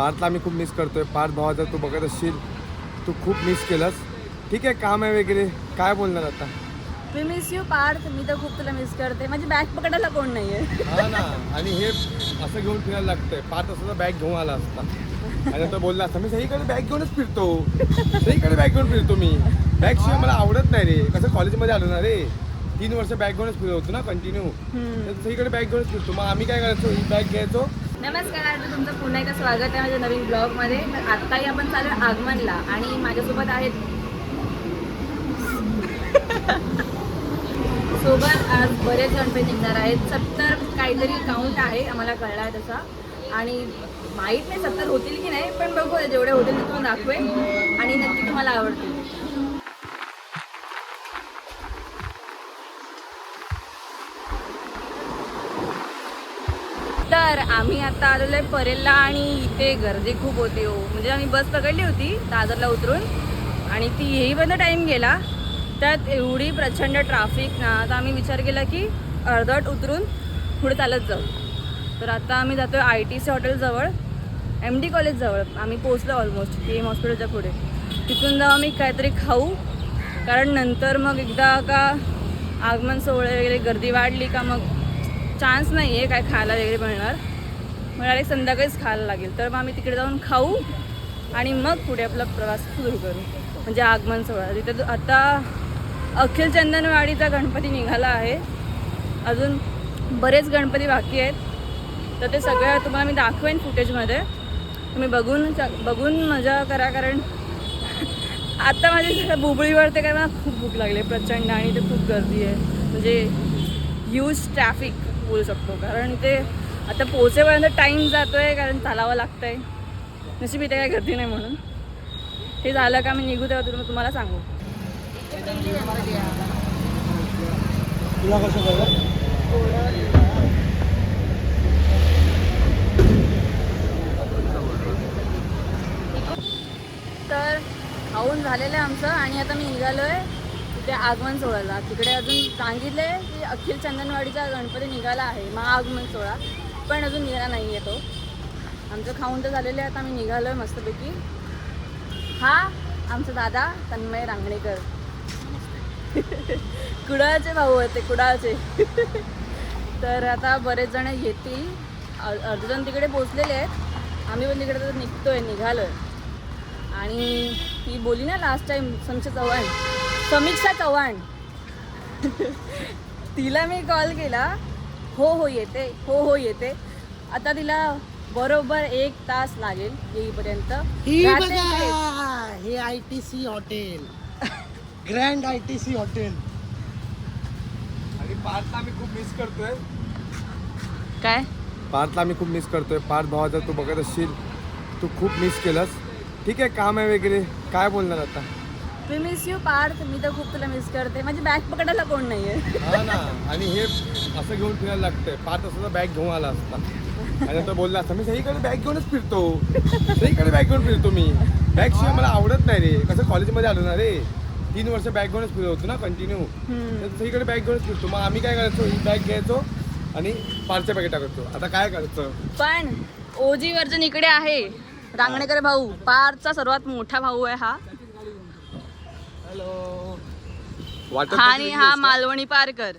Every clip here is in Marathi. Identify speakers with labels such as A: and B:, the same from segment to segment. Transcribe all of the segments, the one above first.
A: पार्थला मी खूप मिस करतोय. पार्थ भावा जर तू बघत असशील तू खूप मिस केलंस. ठीक आहे, काम आहे वगैरे, काय बोलणार आता.
B: मी मिस यू पार्थ. मी तर खूप तुला मिस करते. माझी बॅग पकडायला कोण नाहीये.
A: हा ना, आणि हे असं घेऊन फिरायला लागतंय. पार्थ असं तर बॅग घेऊन आला असता आणि तो बोलला असता मी सगळीकडे बॅग घेऊनच फिरतो, सगळीकडे बॅग घेऊन फिरतो मी. बॅग शिवाय मला आवडत नाही रे. कसं कॉलेजमध्ये आलो ना रे, 3 वर्ष बॅग घेऊनच फिरत होतो ना कंटिन्यू. सगळीकडे बॅग घेऊनच फिरतो. मग आम्ही काय करायचो, ही बॅग घ्यायचो.
B: नमस्कार, तुमचं पुन्हा एकदा स्वागत आहे माझ्या नवीन ब्लॉगमध्ये. तर आत्ताही आपण चालू आहे आगमनला आणि माझ्यासोबत आहेत सोबत आज बरेच गणपती निघणार आहेत. 70 काहीतरी काउंट आहे, आम्हाला कळला आहे तसा. आणि माहीत नाही 70 होतील की नाही, पण बघू जेवढे होतील ते तुम्हाला दाखवेन आणि नक्की तुम्हाला आवडतील. तर आम्ही आता आलेलो आहे परेलला आणि इथे गर्दी खूप होती हो. म्हणजे आम्ही बस पकडली होती दादरला उतरून आणि ती येईपर्यंत टाईम गेला. त्यात एवढी प्रचंड ट्रॅफिक ना, तर आम्ही विचार केला की अर्धवट उतरून पुढे चालत जाऊ. तर आता आम्ही जातो आहे ITC हॉटेलजवळ, MD कॉलेजजवळ. आम्ही पोचलो ऑलमोस्ट PM हॉस्पिटलच्या पुढे. तिथून जाऊ आम्ही काहीतरी खाऊ, कारण नंतर मग एकदा का आगमन सोहळे वगैरे गर्दी वाढली का मग चान्स नाही आहे काय खायला वगैरे मिळणार. मग डायरेक्ट संध्याकाळीच खायला लागेल. तर मग आम्ही तिकडे जाऊन खाऊ आणि मग पुढे आपला प्रवास सुरू करू, म्हणजे आगमन सोहळा. तिथे आता अखिल चंदनवाडीचा गणपती निघाला आहे. अजून बरेच गणपती बाकी आहेत, तर ते सगळं तुम्हाला मी दाखवेन फुटेजमध्ये. तुम्ही बघून मजा करा, कारण आता माझी बुबळी वळते कारण मला खूप भूक लागली प्रचंड आणि इथे खूप गर्दी आहे. म्हणजे ह्यूज ट्रॅफिक बोलू शकतो, कारण इथे आता पोहोचेपर्यंत टाईम जातो आहे, कारण चालावं लागतं आहे. नशीब इथे काही गर्दी नाही म्हणून. हे झालं का मी निघू तेव्हा तुम्हाला सांगू.
A: तुला कसं कळलं?
B: तर खाऊन झालेलं आहे आमचं आणि आता मी निघालो आहे तिथे आगमन सोहळ्याला. तिकडे अजून सांगितलं आहे की अखिल चंदनवाडीचा गणपती निघाला आहे, महाआगमन सोहळा, पण अजून निघाला नाही आहे तो. आमचं खाऊन तर झालेलं आहे, आता आम्ही निघालो आहे मस्तपैकी. हा आमचा दादा तन्मय रांगणेकर, कुडाळचे भाऊ आहेत ते, कुडाळचे. तर आता बरेच जण येतील, अर्धजण तिकडे पोचलेले आहेत. आम्ही पण तिकडे तर निघालो आहे. आणि ती बोली ना लास्ट टाईम समीक्षा चव्हाण तिला मी कॉल केला, हो येते. आता तिला बरोबर 1 तास लागेल येईपर्यंत.
C: हे ITC hotel, grand ITC hotel.
A: आणि पार्थला मी खूप मिस करतोय.
B: काय
A: पार्थला मी खूप मिस करतोय. पार्थ भावा जर तू बघत असशील तू खूप मिस केलंस. ठीक आहे, काम आहे वगैरे, काय बोलणार आता.
B: मी मिस यू पार्थ. मी तर खूप तुला मिस करते. माझी बॅग पकडायला कोण नाहीये.
A: हा ना, आणि हे असं घेऊन फिरायला लागतंय. पार्थ असं तर बॅग घेऊन आला असता आणि तो बोलला असता मी सगळीकडे बॅग घेऊनच फिरतो, सगळीकडे बॅग घेऊन फिरतो मी. बॅग शिवाय मला आवडत नाही रे. कसं कॉलेजमध्ये आलो ना रे, 3 वर्ष बॅग घेऊनच फिरत होतो ना कंटिन्यू. सगळीकडे बॅग घेऊनच फिरतो. मग आम्ही काय करायचो, ही बॅग घ्यायचो आणि पार्थच्या बॅगेत टाकायचो. आता काय करायचं.
B: पण OG वर्जन इकडे आहे, रांगणेकर भाऊ. पार्थचा सर्वात मोठा भाऊ आहे हा.
C: हॅलो.
A: वाटत
B: आणि हा मालवणी पारकर.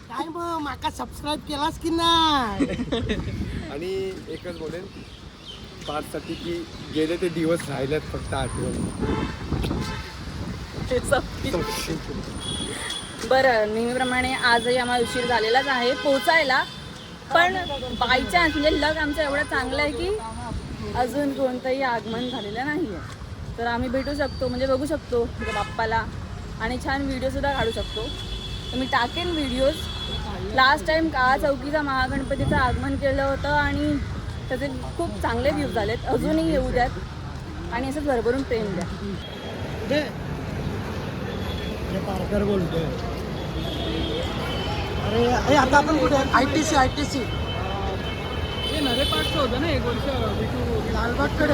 C: काय मग माका सबस्क्राईब केलास की नाही?
A: आणि एकच बोलेन पार्थसाठी की गेले ते दिवस राहिलेत फक्त आठवण.
B: बरं, नेहमीप्रमाणे आजही आम्हाला उशीर झालेलाच आहे पोचायला. पण बाय चान्स म्हणजे लक आमचं एवढं चांगलं आहे की अजून कोणतंही आगमन झालेलं नाही आहे. तर आम्ही भेटू शकतो, म्हणजे बघू शकतो बाप्पाला आणि छान व्हिडिओसुद्धा काढू शकतो. तर मी टाकेन व्हिडिओज. लास्ट टाईम काळा चौकीचा महागणपतीचं आगमन केलं होतं आणि त्याचे खूप चांगले व्ह्यूज झालेत. अजूनही येऊ द्यात आणि असंच भरभरून प्रेम द्या.
C: कुठे पारकर बोलतोय. अरे आता आपण कुठे ITC
B: नरे पाठचं होतं ना एक वर्ष
C: लालबागकडे.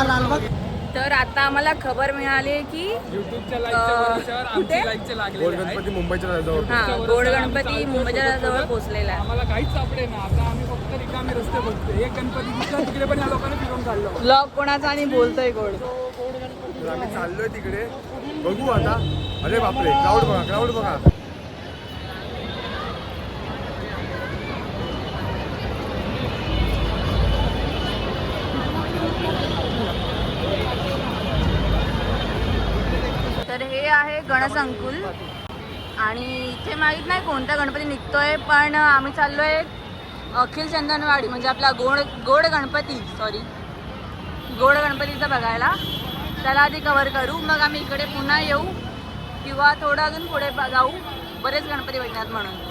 C: लालबाग
B: तर आता आम्हाला खबर मिळाली की
D: युट्यूबच्या
B: कुठे?
D: लाईकचे लागले
A: गोड गणपती मुंबईच्या जवळ
B: हा गोड गणपती मुंबईच्या जवळ पोहोचलेला आहे.
D: आम्हाला काहीच सापडे ना. आता आम्ही फक्त रिकामे रस्ते बघतोय. एक गणपती दिसला तिकडे पण या लोकांनी फिरून काढलं.
B: ब्लॉग कोणाचा आणि बोलतोय गोड.
A: तर आम्ही चाललोय तिकडे बघू आता. अरे बापरे क्राऊड बघा क्राऊड बघा.
B: तर हे आहे गणसंकुल आणि इथे माहीत नाही कोणता गणपती निघतोय, पण आम्ही चाललोय अखिल चंदनवाडी म्हणजे आपला गोड गणपतीचा बघायला. त्याला आधी कव्हर करू, मग आम्ही इकडे पुन्हा येऊ किंवा थोडं अजून पुढे जाऊ. बरेच गणपती भेटणार म्हणून.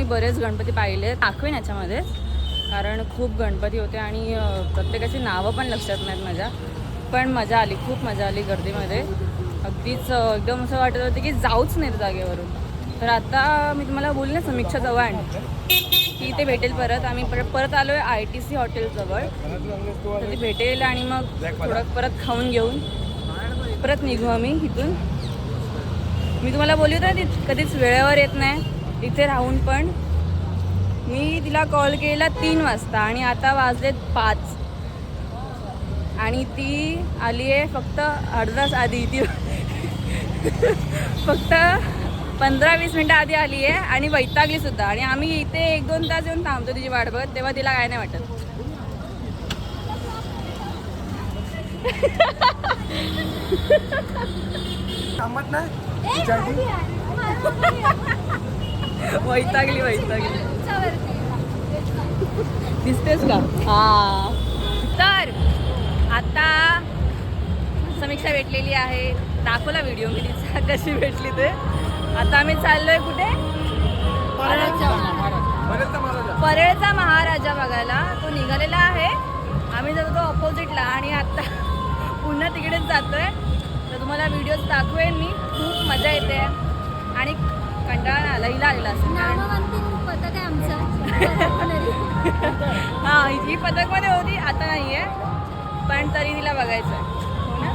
B: बरेच गणपती पाहिले, दाखवेन याच्यामध्ये, कारण खूप गणपती होते आणि प्रत्येकाची नावं पण लक्षात नाहीत माझ्या. पण मजा आली, खूप मजा आली गर्दीमध्ये. अगदीच एकदम असं वाटत होतं की जाऊच नाही जागेवरून. तर आता मी तुम्हाला बोलले ना समीक्षा चव्हाण की ते भेटेल परत. आम्ही परत आलो आहे ITC हॉटेलजवळ, तर ती भेटेल आणि मग थोडं परत खाऊन घेऊन परत निघू आम्ही इथून. मी तुम्हाला बोलली होतं ती कधीच वेळेवर येत नाही इथे राहून, पण मी तिला कॉल केला 3 वाजता आणि आता वाजलेत 5 आणि ती आली आहे फक्त अर्धा तास आधी. ती फक्त 15-20 मिनटं आधी आली आहे आणि वैतागली सुद्धा. आणि आम्ही इथे 1-2 तास येऊन थांबतो तिची वाट बघत, तेव्हा तिला काय नाही वाटत.
A: थांबत नाही
B: वैतागली दिसतेस का? हा. तर आता समीक्षा भेटलेली आहे, दाखवला व्हिडिओ मी तिचा कशी भेटली ते. आता आम्ही चाललोय कुठे? परेळचा महाराजा बघायला. तो निघालेला आहे, आम्ही जातो तो ऑपोजिटला आणि आता पुन्हा तिकडेच जातोय. तर तुम्हाला व्हिडिओज दाखवेन मी. खूप मजा येते आणि कंटाळा आला, हिला आलेला असेल
E: पथक आहे आमचं.
B: हां, ही पथकमध्ये होती, आता नाही आहे, पण तरी तिला बघायचं आहे, हो ना?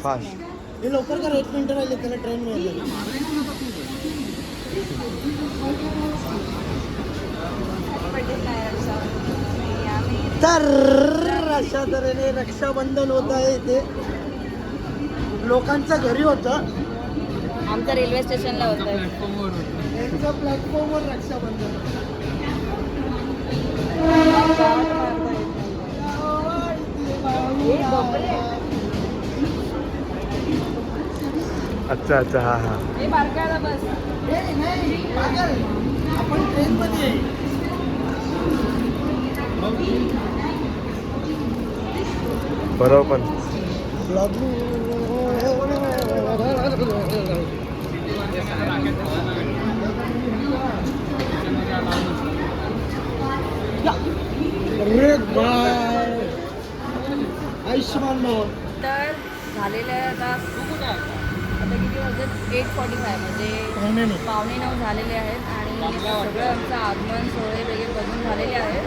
A: फास्ट.
C: हे लवकर कर, 1 मिनिट राहिले त्याला ट्रेन मिळेल. तर अशा तऱ्हेने रक्षाबंधन होत आहे. ते लोकांच्या घरी होतं,
B: आमच्या रेल्वे स्टेशनला होतं.
C: यांच्या प्लॅटफॉर्मवर रक्षाबंधन.
A: अच्छा अच्छा, हा हा.
B: हे बारकायला बस.
C: आपण ट्रेनमध्ये
A: बरोबर.
C: अरे बाय. आयुष्यमान भव.
B: तर झालेलं आहे आता किती वाजत 8:45 म्हणजे
C: पाहुणे नाही.
B: 8:45 झालेले आहेत आणि सगळं आमचं आगमन सोहळे वगैरे बघून झालेले आहेत.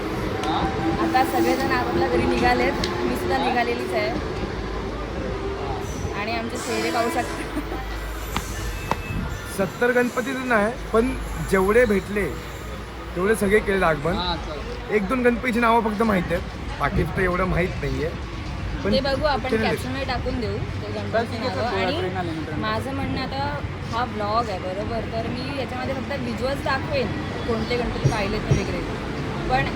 B: आता सगळेजण आपल्या घरी निघालेत, मी सुद्धा निघालेलीच आहे आणि आमचे चेहरे पाहू शकता.
A: 70 गणपती तर नाही, पण जेवढे भेटले तेवढे सगळे केले आगमन. 1-2 गणपतीची नावं फक्त माहिती आहेत, बाकीचं तर एवढं माहीत नाहीये. पण
B: ते बघू आपण
A: केलेले.
B: कॅप्शनमध्ये टाकून देऊ ते गणपतीची नावं. आणि माझं म्हणणं आता हा ब्लॉग आहे बरोबर, तर मी याच्यामध्ये फक्त व्हिज्युअल्स दाखवेन कोणते गणपती पाहिलेत वगैरे, पण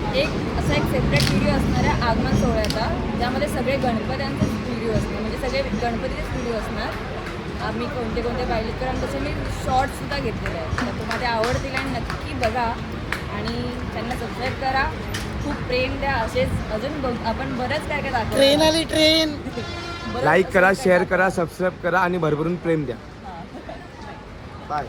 B: असा एक सेपरेट व्हिडिओ असणार आहे आगमन सोहळ्याचा, ज्यामध्ये सगळे गणपत्यांचेच व्हिडिओ असणार, म्हणजे सगळे गणपतीचेच व्हिडिओ असणार. आम्ही कोणते कोणते पाहिले तर तसे मी शॉर्ट्ससुद्धा घेतलेले आहेत. तर तुम्हाला ते आवडतील आणि नक्की बघा आणि त्यांना सबस्क्राईब करा, खूप प्रेम द्या. असेच अजून आपण बरंच काय काय दाखवू.
C: ट्रेन आली ट्रेन.
A: लाईक करा, शेअर करा, सबस्क्राईब करा आणि भरभरून प्रेम द्या. बाय.